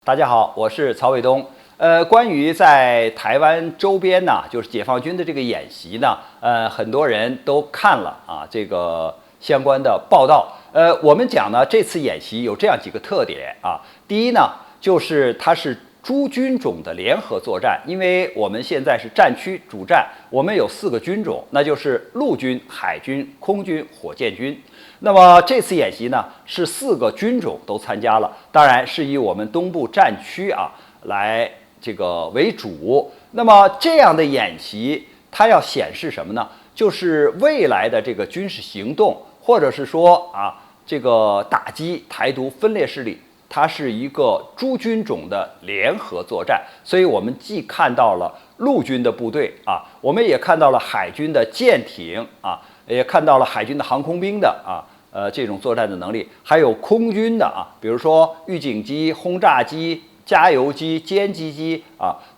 大家好，我是曹伟东。关于在台湾周边呢，就是解放军的这个演习呢，很多人都看了啊，这个相关的报道。我们讲呢，这次演习有这样几个特点啊。第一呢，就是它是诸军种的联合作战，因为我们现在是战区主战，我们有4个军种，那就是陆军、海军、空军、火箭军。那么这次演习呢，是4个军种都参加了，当然是以我们东部战区来这个为主。那么这样的演习，它要显示什么呢？就是未来的这个军事行动，或者是说这个打击台独分裂势力，它是一个诸军种的联合作战。所以我们既看到了陆军的部队我们也看到了海军的舰艇也看到了海军的航空兵的这种作战的能力，还有空军的比如说预警机、轰炸机、加油机、歼击机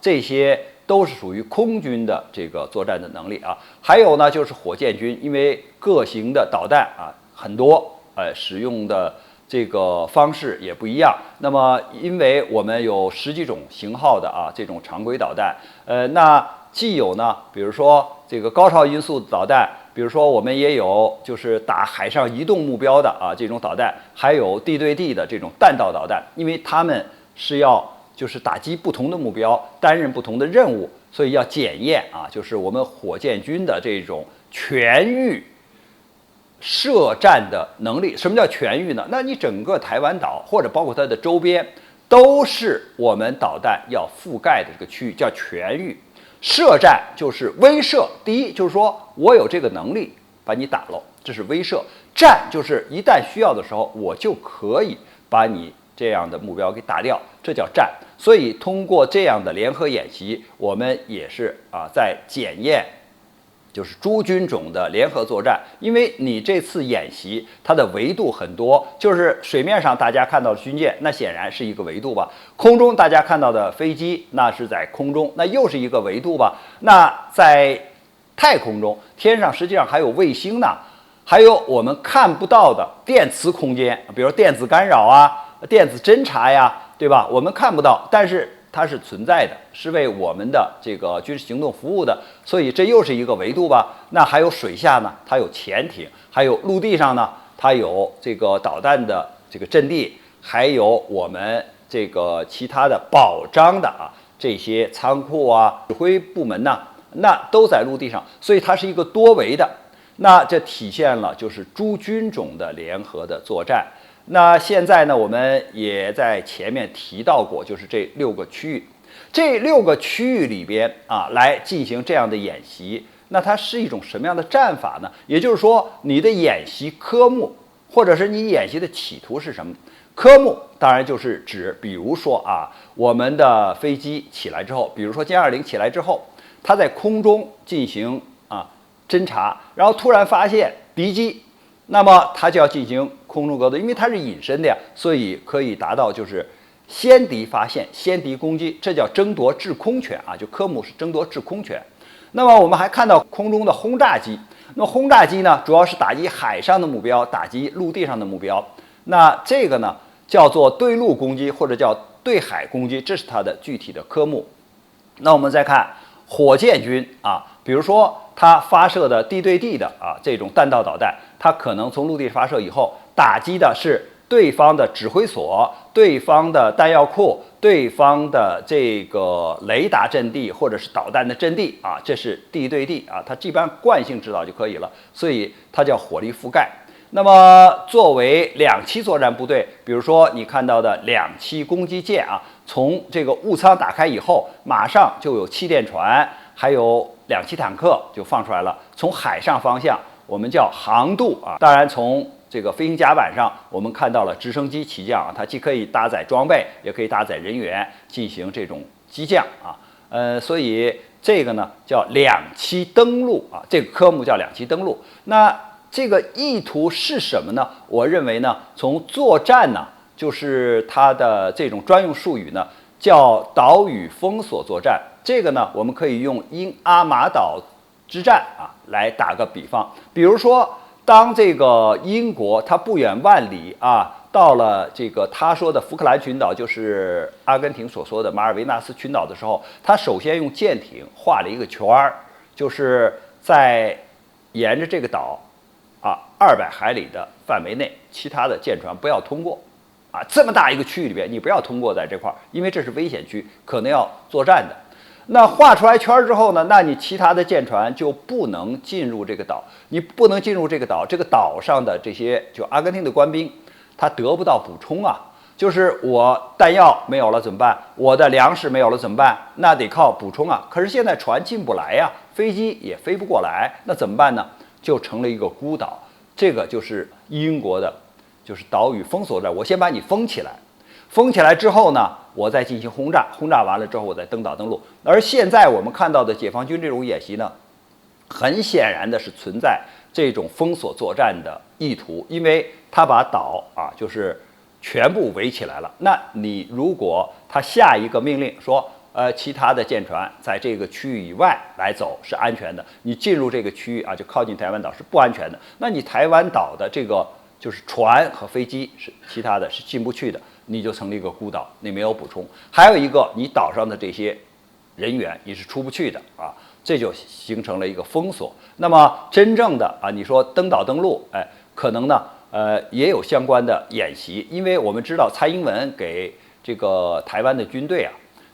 这些都是属于空军的这个作战的能力还有呢，就是火箭军，因为各型的导弹很多，使用的这个方式也不一样。那么，因为我们有10几种型号的这种常规导弹，那既有呢，比如说这个高超音速导弹，比如说我们也有就是打海上移动目标的这种导弹，还有地对地的这种弹道导弹，因为它们是要就是打击不同的目标，担任不同的任务，所以要检验就是我们火箭军的这种全域射战的能力。什么叫全域呢？那你整个台湾岛或者包括它的周边，都是我们导弹要覆盖的这个区域，叫全域。射战就是威慑，第一就是说我有这个能力把你打了，这是威慑；战就是一旦需要的时候，我就可以把你这样的目标给打掉，这叫战。所以通过这样的联合演习，我们也是在检验就是诸军种的联合作战。因为你这次演习它的维度很多，就是水面上大家看到的军舰，那显然是一个维度吧；空中大家看到的飞机，那是在空中，那又是一个维度吧。那在太空中，天上实际上还有卫星呢，还有我们看不到的电磁空间，比如电子干扰电子侦察呀，对吧？我们看不到，但是它是存在的，是为我们的这个军事行动服务的，所以这又是一个维度吧。那还有水下呢，它有潜艇；还有陆地上呢，它有这个导弹的这个阵地，还有我们这个其他的保障的这些仓库指挥部门呢，那都在陆地上，所以它是一个多维的。那这体现了就是诸军种的联合的作战。那现在呢，我们也在前面提到过，就是这6个区域，这6个区域里边来进行这样的演习，那它是一种什么样的战法呢？也就是说，你的演习科目，或者是你演习的企图是什么？科目当然就是指，比如说我们的飞机起来之后，比如说歼20起来之后，它在空中进行侦察，然后突然发现敌机，那么它就要进行空中格斗，因为它是隐身的呀，所以可以达到就是先敌发现、先敌攻击，这叫争夺制空权就科目是争夺制空权。那么我们还看到空中的轰炸机，那么轰炸机呢，主要是打击海上的目标，打击陆地上的目标。那这个呢，叫做对陆攻击或者叫对海攻击，这是它的具体的科目。那我们再看火箭军比如说它发射的地对地的这种弹道导弹，它可能从陆地发射以后，打击的是对方的指挥所、对方的弹药库、对方的这个雷达阵地或者是导弹的阵地这是地对地它基本上惯性指导就可以了，所以它叫火力覆盖。那么作为2栖作战部队，比如说你看到的2栖攻击舰从这个雾舱打开以后，马上就有气垫船，还有2栖坦克就放出来了。从海上方向，我们叫航渡当然从这个飞行甲板上，我们看到了直升机起降它既可以搭载装备，也可以搭载人员进行这种机降所以这个呢叫2栖登陆这个科目叫2栖登陆。那这个意图是什么呢？我认为呢，从作战呢，就是它的这种专用术语呢，叫岛屿封锁作战。这个呢，我们可以用英阿马岛之战来打个比方。比如说，当这个英国它不远万里到了这个他说的福克兰群岛，就是阿根廷所说的马尔维纳斯群岛的时候，他首先用舰艇画了一个圈儿，就是在沿着这个岛200海里的范围内，其他的舰船不要通过。这么大一个区域里边，你不要通过在这块儿，因为这是危险区，可能要作战的。那画出来圈之后呢，那你其他的舰船就不能进入这个岛，你不能进入这个岛，这个岛上的这些就阿根廷的官兵，他得不到补充啊，就是我弹药没有了怎么办？我的粮食没有了怎么办？那得靠补充啊。可是现在船进不来呀，飞机也飞不过来，那怎么办呢？就成了一个孤岛。这个就是英国的，就是岛屿封锁战。我先把你封起来，封起来之后呢，我再进行轰炸，轰炸完了之后我再登岛登陆。而现在我们看到的解放军这种演习呢，很显然的是存在这种封锁作战的意图，因为他把岛就是全部围起来了。那你如果他下一个命令说，其他的舰船在这个区域以外来走是安全的，你进入这个区域就靠近台湾岛是不安全的。那你台湾岛的这个就是船和飞机是其他的是进不去的，你就成了一个孤岛，你没有补充。还有一个，你岛上的这些人员你是出不去的这就形成了一个封锁。那么真正的你说登岛登陆，可能呢也有相关的演习，因为我们知道蔡英文给这个台湾的军队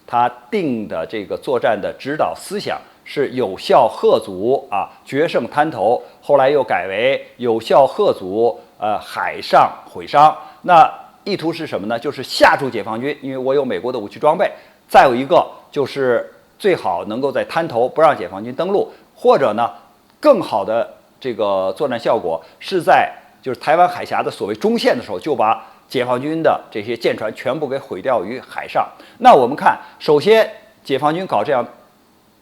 他定的这个作战的指导思想是有效吓阻决胜滩头，后来又改为有效吓阻海上毁伤。那意图是什么呢？就是吓住解放军，因为我有美国的武器装备。再有一个就是最好能够在滩头不让解放军登陆，或者呢更好的这个作战效果是在就是台湾海峡的所谓中线的时候，就把解放军的这些舰船全部给毁掉于海上。那我们看，首先解放军搞这样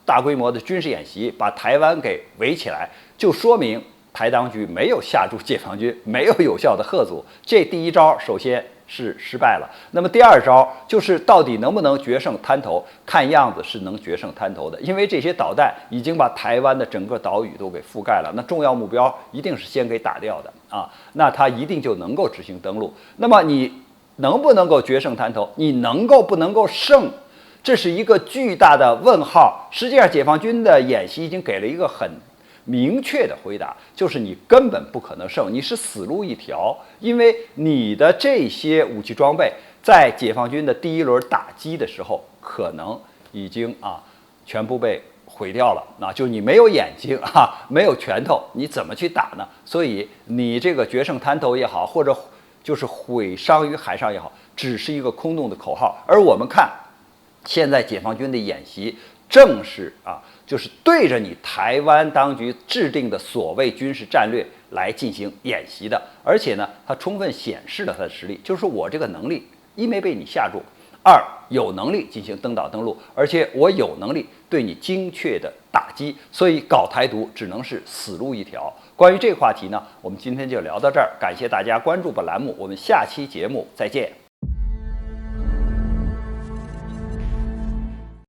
大规模的军事演习，把台湾给围起来，就说明台当局没有吓住解放军，没有有效的吓阻。这第一招首先是失败了。那么第二招就是到底能不能决胜滩头？看样子是能决胜滩头的，因为这些导弹已经把台湾的整个岛屿都给覆盖了。那重要目标一定是先给打掉的那它一定就能够执行登陆。那么你能不能够决胜滩头？你能够不能够胜？这是一个巨大的问号。实际上，解放军的演习已经给了一个很明确的回答，就是你根本不可能胜，你是死路一条，因为你的这些武器装备在解放军的第一轮打击的时候，可能已经全部被毁掉了。就你没有眼睛没有拳头，你怎么去打呢？所以你这个决胜滩头也好，或者就是毁伤于海上也好，只是一个空洞的口号。而我们看现在解放军的演习，正是就是对着你台湾当局制定的所谓军事战略来进行演习的，而且呢，它充分显示了它的实力，就是我这个能力一没被你吓住，二有能力进行登岛登陆，而且我有能力对你精确的打击，所以搞台独只能是死路一条。关于这个话题呢，我们今天就聊到这儿，感谢大家关注本栏目，我们下期节目再见。